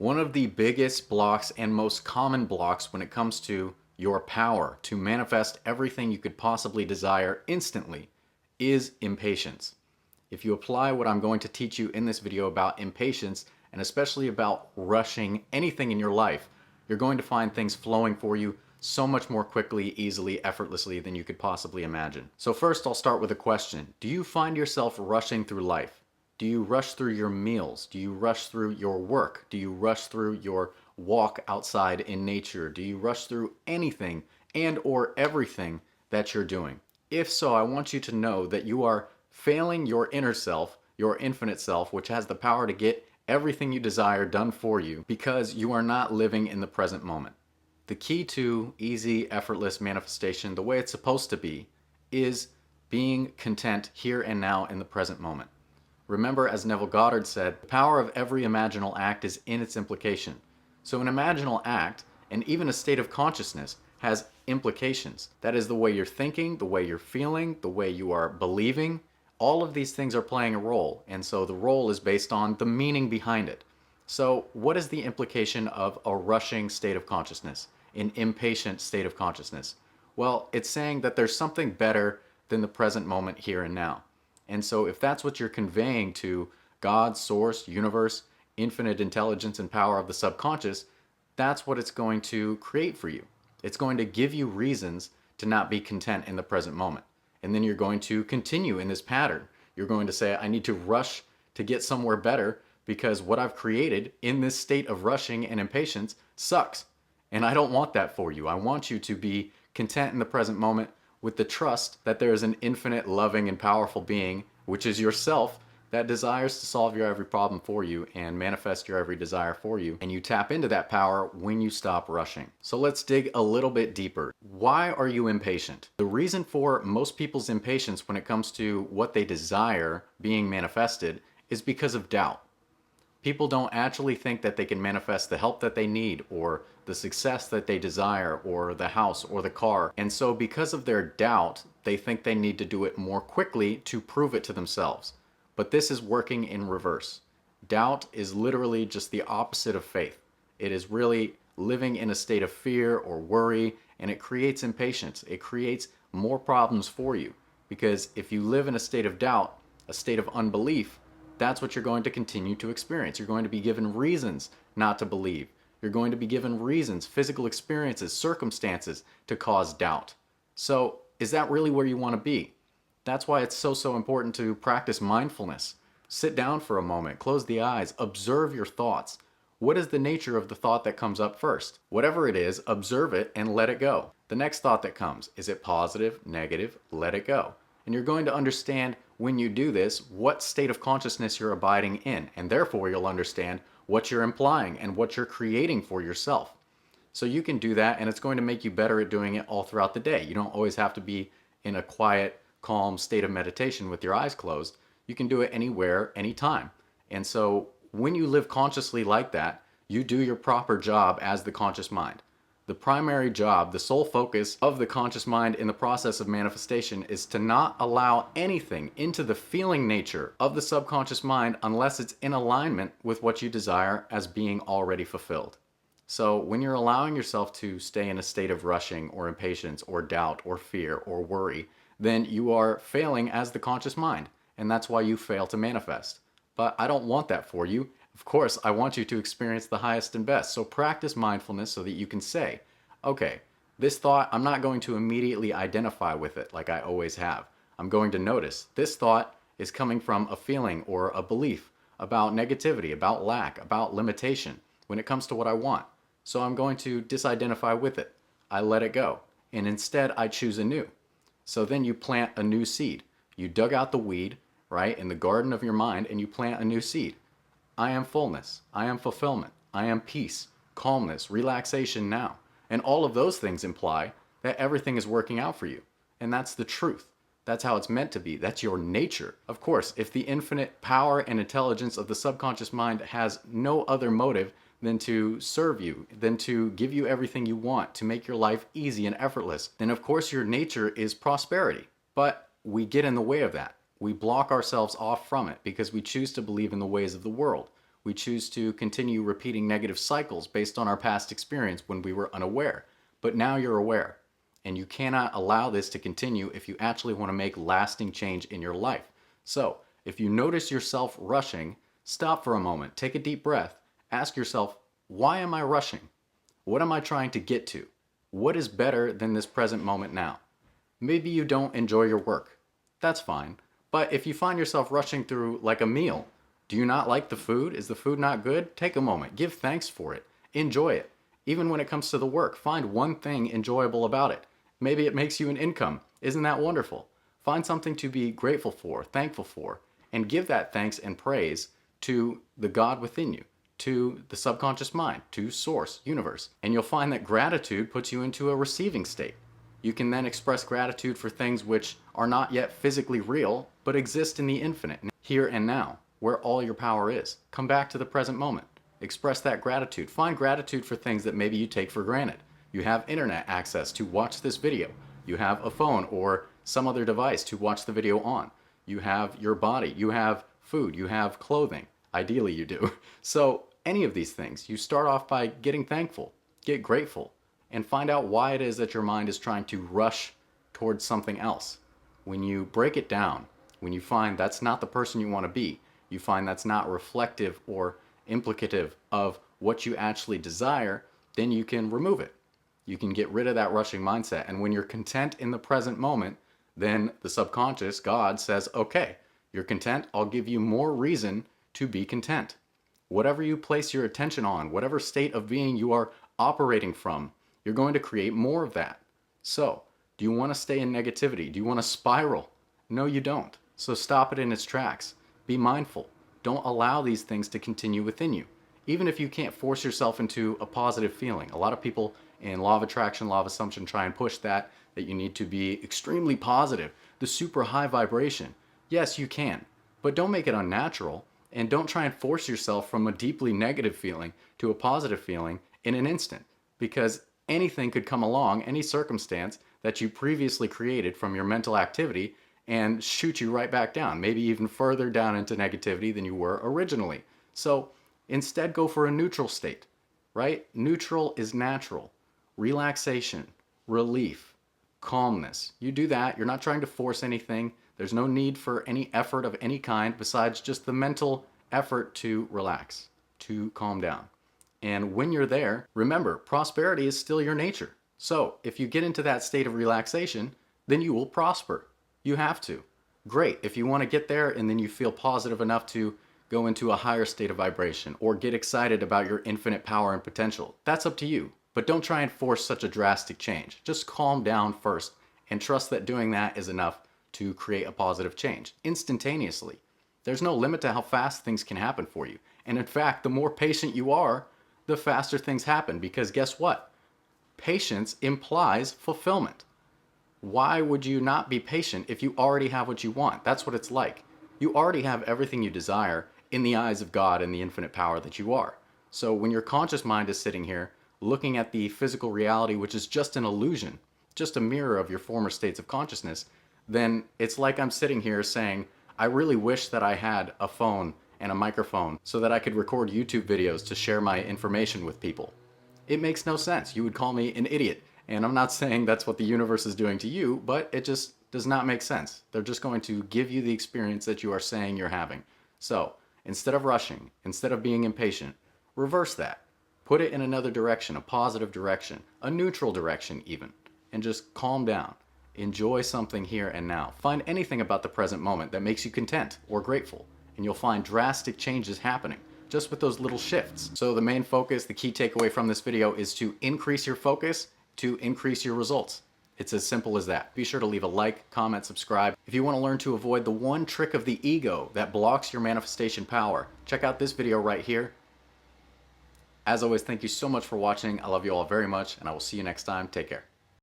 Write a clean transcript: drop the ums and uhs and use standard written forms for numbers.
One of the biggest blocks and most common blocks when it comes to your power to manifest everything you could possibly desire instantly is impatience. If you apply what I'm going to teach you in this video about impatience, and especially about rushing anything in your life, you're going to find things flowing for you so much more quickly, easily, effortlessly than you could possibly imagine. So first, I'll start with a question. Do you find yourself rushing through life? Do you rush through your meals? Do you rush through your work? Do you rush through your walk outside in nature? Do you rush through anything and or everything that you're doing? If so, I want you to know that you are failing your inner self, your infinite self, which has the power to get everything you desire done for you because you are not living in the present moment. The key to easy, effortless manifestation, the way it's supposed to be, is being content here and now in the present moment. Remember, as Neville Goddard said, the power of every imaginal act is in its implication. So an imaginal act, and even a state of consciousness, has implications. That is the way you're thinking, the way you're feeling, the way you are believing. All of these things are playing a role, and so the role is based on the meaning behind it. So what is the implication of a rushing state of consciousness, an impatient state of consciousness? Well, it's saying that there's something better than the present moment here and now. And so if that's what you're conveying to God, source, universe, infinite intelligence and power of the subconscious, that's what it's going to create for you. It's going to give you reasons to not be content in the present moment. And then you're going to continue in this pattern. You're going to say, I need to rush to get somewhere better because what I've created in this state of rushing and impatience sucks. And I don't want that for you. I want you to be content in the present moment with the trust that there is an infinite, loving, and powerful being, which is yourself, that desires to solve your every problem for you and manifest your every desire for you. And you tap into that power when you stop rushing. So let's dig a little bit deeper. Why are you impatient? The reason for most people's impatience when it comes to what they desire being manifested is because of doubt. People don't actually think that they can manifest the help that they need or the success that they desire or the house or the car. And so because of their doubt, they think they need to do it more quickly to prove it to themselves. But this is working in reverse. Doubt is literally just the opposite of faith. It is really living in a state of fear or worry, and it creates impatience. It creates more problems for you. Because if you live in a state of doubt, a state of unbelief, that's what you're going to continue to experience. You're going to be given reasons not to believe. You're going to be given reasons, physical experiences, circumstances to cause doubt. So is that really where you want to be? That's why it's so important to practice mindfulness. Sit down for a moment, close the eyes, observe your thoughts. What is the nature of the thought that comes up first? Whatever it is, observe it and let it go. The next thought that comes, is it positive, negative? Let it go. And you're going to understand when you do this what state of consciousness you're abiding in, and therefore you'll understand what you're implying and what you're creating for yourself. So you can do that, and it's going to make you better at doing it all throughout the day. You don't always have to be in a quiet, calm state of meditation with your eyes closed. You can do it anywhere, anytime. And so when you live consciously like that, you do your proper job as the conscious mind. The primary job, the sole focus of the conscious mind in the process of manifestation is to not allow anything into the feeling nature of the subconscious mind unless it's in alignment with what you desire as being already fulfilled. So when you're allowing yourself to stay in a state of rushing or impatience or doubt or fear or worry, then you are failing as the conscious mind, and that's why you fail to manifest. But I don't want that for you. Of course, I want you to experience the highest and best. So practice mindfulness so that you can say, okay, this thought, I'm not going to immediately identify with it like I always have. I'm going to notice this thought is coming from a feeling or a belief about negativity, about lack, about limitation when it comes to what I want. So I'm going to disidentify with it. I let it go. And instead, I choose anew. So then you plant a new seed. You dug out the weed, right, in the garden of your mind, and you plant a new seed. I am fullness. I am fulfillment. I am peace, calmness, relaxation now. And all of those things imply that everything is working out for you. And that's the truth. That's how it's meant to be. That's your nature. Of course, if the infinite power and intelligence of the subconscious mind has no other motive than to serve you, than to give you everything you want, to make your life easy and effortless, then of course your nature is prosperity. But we get in the way of that. We block ourselves off from it because we choose to believe in the ways of the world. We choose to continue repeating negative cycles based on our past experience when we were unaware. But now you're aware, and you cannot allow this to continue if you actually want to make lasting change in your life. So, if you notice yourself rushing, stop for a moment, take a deep breath, ask yourself, why am I rushing? What am I trying to get to? What is better than this present moment now? Maybe you don't enjoy your work. That's fine. But if you find yourself rushing through like a meal, do you not like the food? Is the food not good? Take a moment. Give thanks for it. Enjoy it. Even when it comes to the work, find one thing enjoyable about it. Maybe it makes you an income. Isn't that wonderful? Find something to be grateful for, thankful for, and give that thanks and praise to the God within you, to the subconscious mind, to source, universe. And you'll find that gratitude puts you into a receiving state. You can then express gratitude for things which are not yet physically real, but exist in the infinite, here and now, where all your power is. Come back to the present moment. Express that gratitude. Find gratitude for things that maybe you take for granted. You have internet access to watch this video. You have a phone or some other device to watch the video on. You have your body. You have food. You have clothing. Ideally you do. So any of these things, you start off by getting thankful, get grateful, and find out why it is that your mind is trying to rush towards something else. When you break it down, when you find that's not the person you want to be, you find that's not reflective or implicative of what you actually desire, then you can remove it. You can get rid of that rushing mindset. And when you're content in the present moment, then the subconscious, God, says, okay, you're content, I'll give you more reason to be content. Whatever you place your attention on, whatever state of being you are operating from, you're going to create more of that. So, do you want to stay in negativity? Do you want to spiral? No, you don't. So stop it in its tracks. Be mindful. Don't allow these things to continue within you. Even if you can't force yourself into a positive feeling. A lot of people in law of attraction, law of assumption try and push that you need to be extremely positive, the super high vibration. Yes, you can, but don't make it unnatural, and don't try and force yourself from a deeply negative feeling to a positive feeling in an instant, because anything could come along, any circumstance that you previously created from your mental activity, and shoot you right back down, maybe even further down into negativity than you were originally. So instead, go for a neutral state, right? Neutral is natural. Relaxation, relief, calmness. You do that. You're not trying to force anything. There's no need for any effort of any kind besides just the mental effort to relax, to calm down. And when you're there, remember, prosperity is still your nature. So if you get into that state of relaxation, then you will prosper. You have to. Great. If you want to get there and then you feel positive enough to go into a higher state of vibration or get excited about your infinite power and potential, that's up to you. But don't try and force such a drastic change. Just calm down first and trust that doing that is enough to create a positive change instantaneously. There's no limit to how fast things can happen for you. And in fact, the more patient you are, the faster things happen, because guess what? Patience implies fulfillment. Why would you not be patient if you already have what you want? That's what it's like. You already have everything you desire in the eyes of God and the infinite power that you are. So when your conscious mind is sitting here looking at the physical reality, which is just an illusion, just a mirror of your former states of consciousness, then it's like I'm sitting here saying, I really wish that I had a phone and a microphone so that I could record YouTube videos to share my information with people. It makes no sense. You would call me an idiot. And I'm not saying that's what the universe is doing to you, but it just does not make sense. They're just going to give you the experience that you are saying you're having. So instead of rushing, instead of being impatient, reverse that. Put it in another direction, a positive direction, a neutral direction even, and just calm down. Enjoy something here and now. Find anything about the present moment that makes you content or grateful, and you'll find drastic changes happening just with those little shifts. So the main focus, the key takeaway from this video is to increase your focus to increase your results. It's as simple as that. Be sure to leave a like, comment, subscribe. If you want to learn to avoid the one trick of the ego that blocks your manifestation power, check out this video right here. As always, thank you so much for watching. I love you all very much, and I will see you next time. Take care.